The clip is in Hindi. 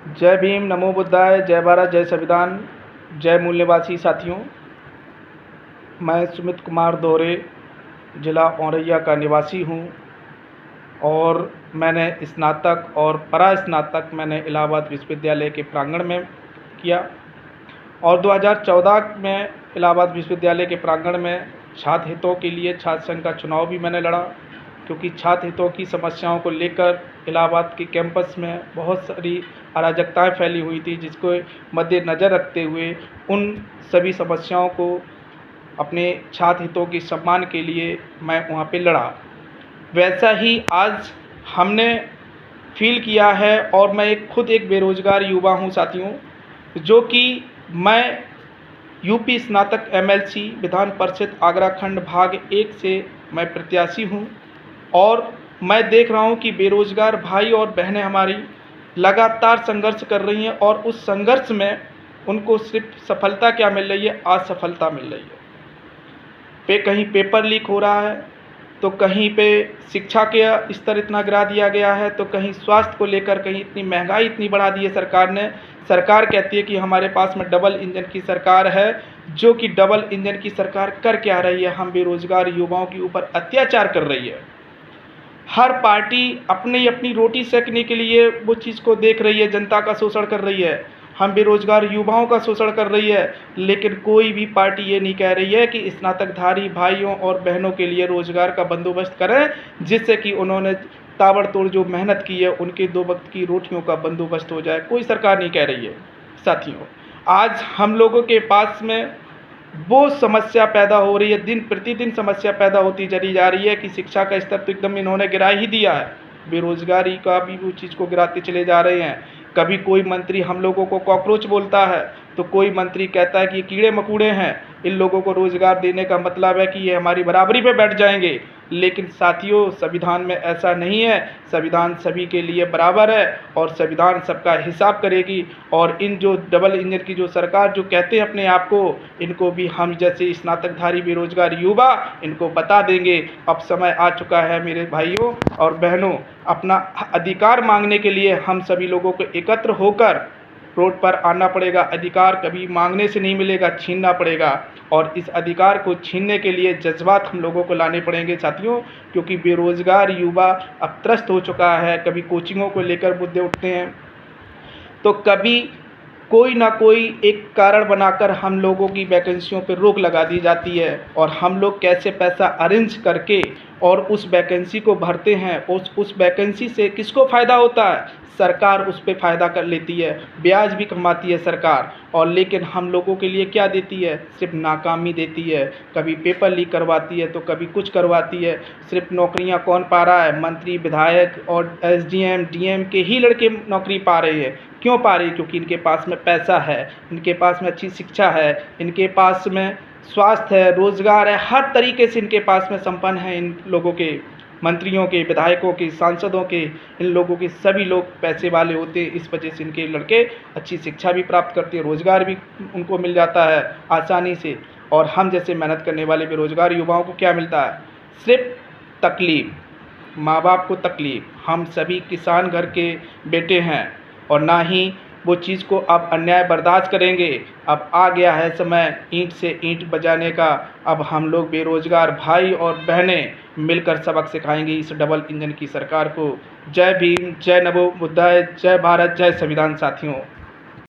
जय भीम, नमो बुद्धाय, जय भारत, जय संविधान, जय मूल निवासी साथियों। मैं सुमित कुमार दोहरे ज़िला औरैया का निवासी हूँ और मैंने स्नातक और परास्नातक मैंने इलाहाबाद विश्वविद्यालय के प्रांगण में किया और 2014 में इलाहाबाद विश्वविद्यालय के प्रांगण में छात्र हितों के लिए छात्र संघ का चुनाव भी मैंने लड़ा, क्योंकि छात्र हितों की समस्याओं को लेकर इलाहाबाद के कैंपस में बहुत सारी अराजकताएं फैली हुई थी, जिसको मद्देनज़र रखते हुए उन सभी समस्याओं को अपने छात्र हितों के सम्मान के लिए मैं वहाँ पे लड़ा। वैसा ही आज हमने फील किया है और मैं खुद एक बेरोज़गार युवा हूँ साथियों, जो कि मैं यूपी स्नातक एमएलसी विधान परिषद आगरा खंड भाग 1 से मैं प्रत्याशी हूँ और मैं देख रहा हूँ कि बेरोज़गार भाई और बहनें हमारी लगातार संघर्ष कर रही हैं और उस संघर्ष में उनको सिर्फ सफलता क्या मिल रही है, असफलता मिल रही है। कहीं पेपर लीक हो रहा है, तो कहीं पे शिक्षा के स्तर इतना गिरा दिया गया है, तो कहीं स्वास्थ्य को लेकर कहीं इतनी महंगाई इतनी बढ़ा दी है सरकार ने। सरकार कहती है कि हमारे पास में डबल इंजन की सरकार है, जो कि डबल इंजन की सरकार कर क्या रही है, हम बेरोज़गार युवाओं के ऊपर अत्याचार कर रही है। हर पार्टी अपनी अपनी रोटी सेकने के लिए वो चीज़ को देख रही है, जनता का शोषण कर रही है, हम बेरोज़गार युवाओं का शोषण कर रही है, लेकिन कोई भी पार्टी ये नहीं कह रही है कि स्नातकधारी भाइयों और बहनों के लिए रोज़गार का बंदोबस्त करें, जिससे कि उन्होंने ताबड़तोड़ जो मेहनत की है उनके 2 वक्त की रोटियों का बंदोबस्त हो जाए। कोई सरकार नहीं कह रही है साथियों। आज हम लोगों के पास में वो समस्या पैदा हो रही है, दिन प्रतिदिन समस्या पैदा होती चली जा रही है कि शिक्षा का स्तर तो एकदम इन्होंने गिरा ही दिया है, बेरोज़गारी का भी वो चीज़ को गिराते चले जा रहे हैं। कभी कोई मंत्री हम लोगों को कॉकरोच बोलता है, तो कोई मंत्री कहता है कि ये कीड़े मकोड़े हैं, इन लोगों को रोज़गार देने का मतलब है कि ये हमारी बराबरी पे बैठ जाएंगे। लेकिन साथियों, संविधान में ऐसा नहीं है। संविधान सभी के लिए बराबर है और संविधान सबका हिसाब करेगी। और इन जो डबल इंजन की जो सरकार जो कहते हैं अपने आप को, इनको भी हम जैसे स्नातकधारी बेरोजगार युवा इनको बता देंगे, अब समय आ चुका है मेरे भाइयों और बहनों, अपना अधिकार मांगने के लिए हम सभी लोगों को एकत्र होकर रोड पर आना पड़ेगा। अधिकार कभी मांगने से नहीं मिलेगा, छीनना पड़ेगा और इस अधिकार को छीनने के लिए जज्बात हम लोगों को लाने पड़ेंगे साथियों, क्योंकि बेरोज़गार युवा अब त्रस्त हो चुका है। कभी कोचिंगों को लेकर मुद्दे उठते हैं, तो कभी कोई ना कोई एक कारण बनाकर हम लोगों की वैकेंसियों पर रोक लगा दी जाती है और हम लोग कैसे पैसा अरेंज करके और उस वैकेंसी को भरते हैं। उस वैकेंसी से किसको फ़ायदा होता है? सरकार उस पे फ़ायदा कर लेती है, ब्याज भी कमाती है सरकार, और लेकिन हम लोगों के लिए क्या देती है? सिर्फ नाकामी देती है। कभी पेपर लीक करवाती है तो कभी कुछ करवाती है। सिर्फ नौकरियां कौन पा रहा है? मंत्री, विधायक और एसडीएम, डीएम के ही लड़के नौकरी पा रहे हैं। क्यों पा रहे? क्योंकि इनके पास में पैसा है, इनके पास में अच्छी शिक्षा है, इनके पास में स्वास्थ्य है, रोज़गार है, हर तरीके से इनके पास में संपन्न है। इन लोगों के, मंत्रियों के, विधायकों के, सांसदों के, इन लोगों के सभी लोग पैसे वाले होते हैं। इस वजह से इनके लड़के अच्छी शिक्षा भी प्राप्त करते हैं, रोज़गार भी उनको मिल जाता है आसानी से। और हम जैसे मेहनत करने वाले बेरोज़गार युवाओं को क्या मिलता है? सिर्फ तकलीफ़, माँ बाप को तकलीफ़। हम सभी किसान घर के बेटे हैं और ना ही वो चीज़ को अब अन्याय बर्दाश्त करेंगे। अब आ गया है समय ईंट से ईंट बजाने का। अब हम लोग बेरोज़गार भाई और बहनें मिलकर सबक सिखाएंगे इस डबल इंजन की सरकार को। जय भीम, जय नमो बुद्धाय, जय भारत, जय संविधान साथियों।